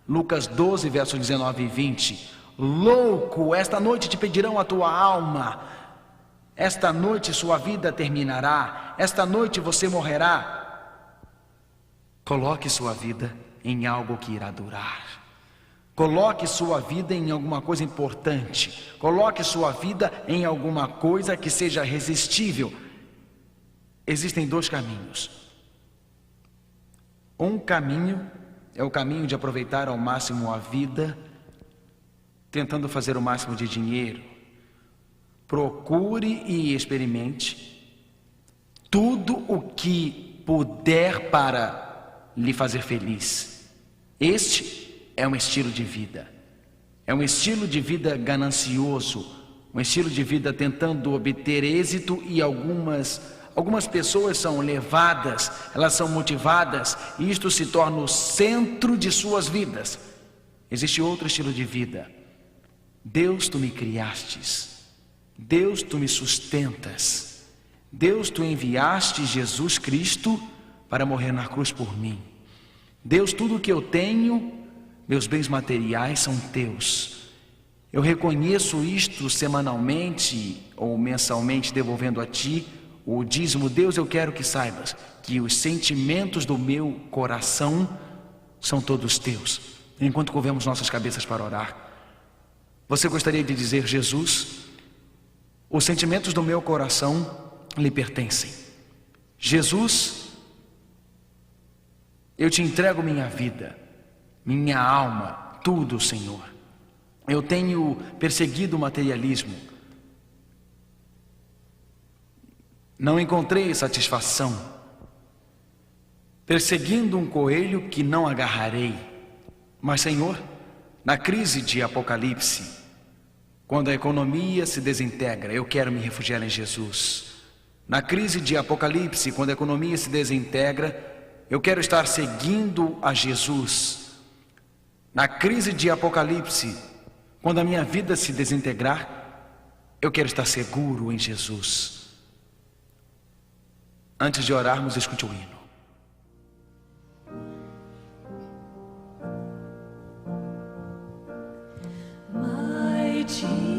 Lucas 12, versos 19 e 20. Louco, esta noite te pedirão a tua alma. Esta noite sua vida terminará. Esta noite você morrerá. Coloque sua vida em algo que irá durar. Coloque sua vida em alguma coisa importante. Coloque sua vida em alguma coisa que seja resistível. Existem dois caminhos. Um caminho é o caminho de aproveitar ao máximo a vida, tentando fazer o máximo de dinheiro. Procure e experimente tudo o que puder para lhe fazer feliz. Este é um estilo de vida. É um estilo de vida ganancioso, um estilo de vida tentando obter êxito, e algumas pessoas são levadas, elas são motivadas, e isto se torna o centro de suas vidas. Existe outro estilo de vida. Deus, tu me criastes. Deus, tu me sustentas. Deus, tu enviaste Jesus Cristo para morrer na cruz por mim. Deus, tudo que eu tenho, meus bens materiais são teus. Eu reconheço isto semanalmente ou mensalmente, devolvendo a ti o dízimo. Deus, eu quero que saibas que os sentimentos do meu coração são todos teus. Enquanto curvamos nossas cabeças para orar, você gostaria de dizer: Jesus, os sentimentos do meu coração lhe pertencem. Jesus, eu te entrego minha vida, minha alma, tudo, Senhor. Eu tenho perseguido o materialismo. Não encontrei satisfação. Perseguindo um coelho que não agarrarei. Mas, Senhor, na crise de Apocalipse, quando a economia se desintegra, eu quero me refugiar em Jesus. Na crise de Apocalipse, quando a economia se desintegra, eu quero estar seguindo a Jesus. Na crise de Apocalipse, quando a minha vida se desintegrar, eu quero estar seguro em Jesus. Antes de orarmos, escute o hino. My Jesus,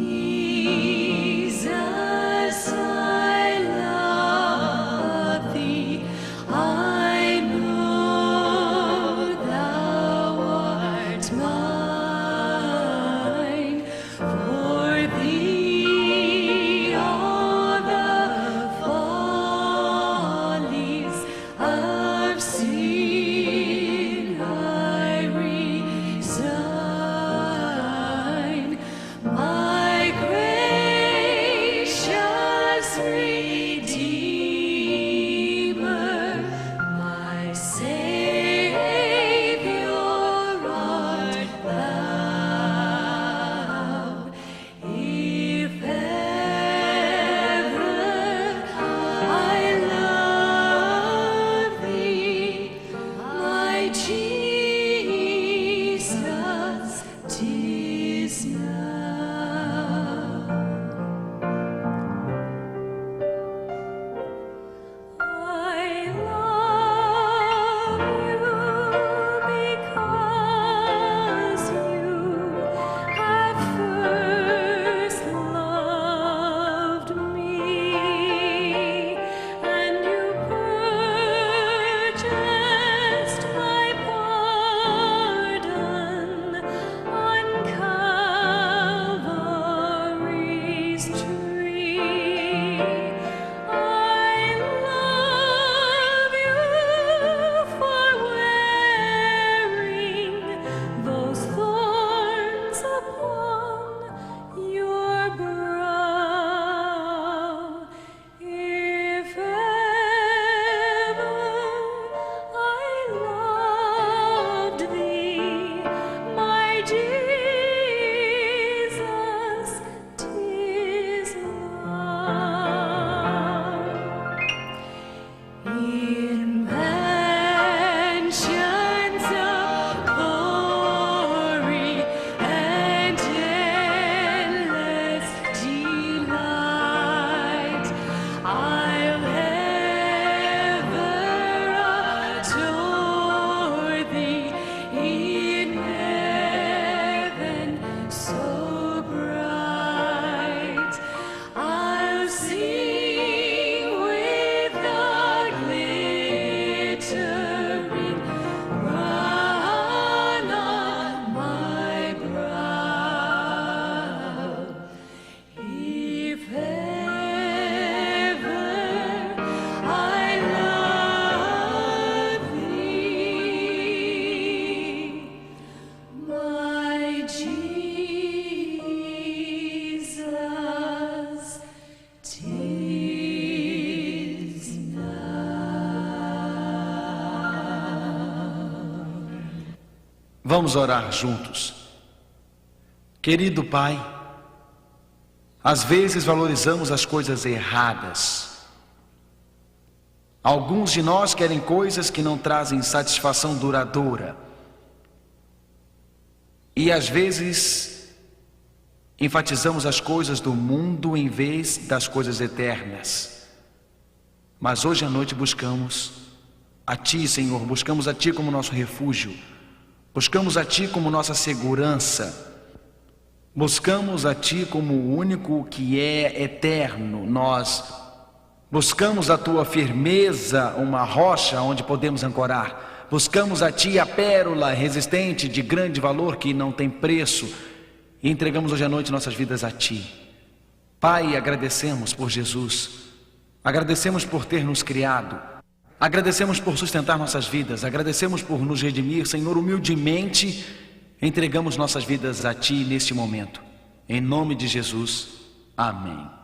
I love thee. I know thou art mine. For thee all the follies of Vamos orar juntos. Querido Pai, às vezes valorizamos as coisas erradas. Alguns de nós querem coisas que não trazem satisfação duradoura. E às vezes enfatizamos as coisas do mundo em vez das coisas eternas. Mas hoje à noite buscamos a Ti, Senhor, buscamos a Ti como nosso refúgio, buscamos a Ti como nossa segurança, buscamos a Ti como o único que é eterno. Nós buscamos a Tua firmeza, uma rocha onde podemos ancorar. Buscamos a Ti a pérola resistente de grande valor que não tem preço. E entregamos hoje à noite nossas vidas a Ti. Pai, agradecemos por Jesus. Agradecemos por ter nos criado. Agradecemos por sustentar nossas vidas. Agradecemos por nos redimir. Senhor, humildemente entregamos nossas vidas a Ti neste momento. Em nome de Jesus. Amém.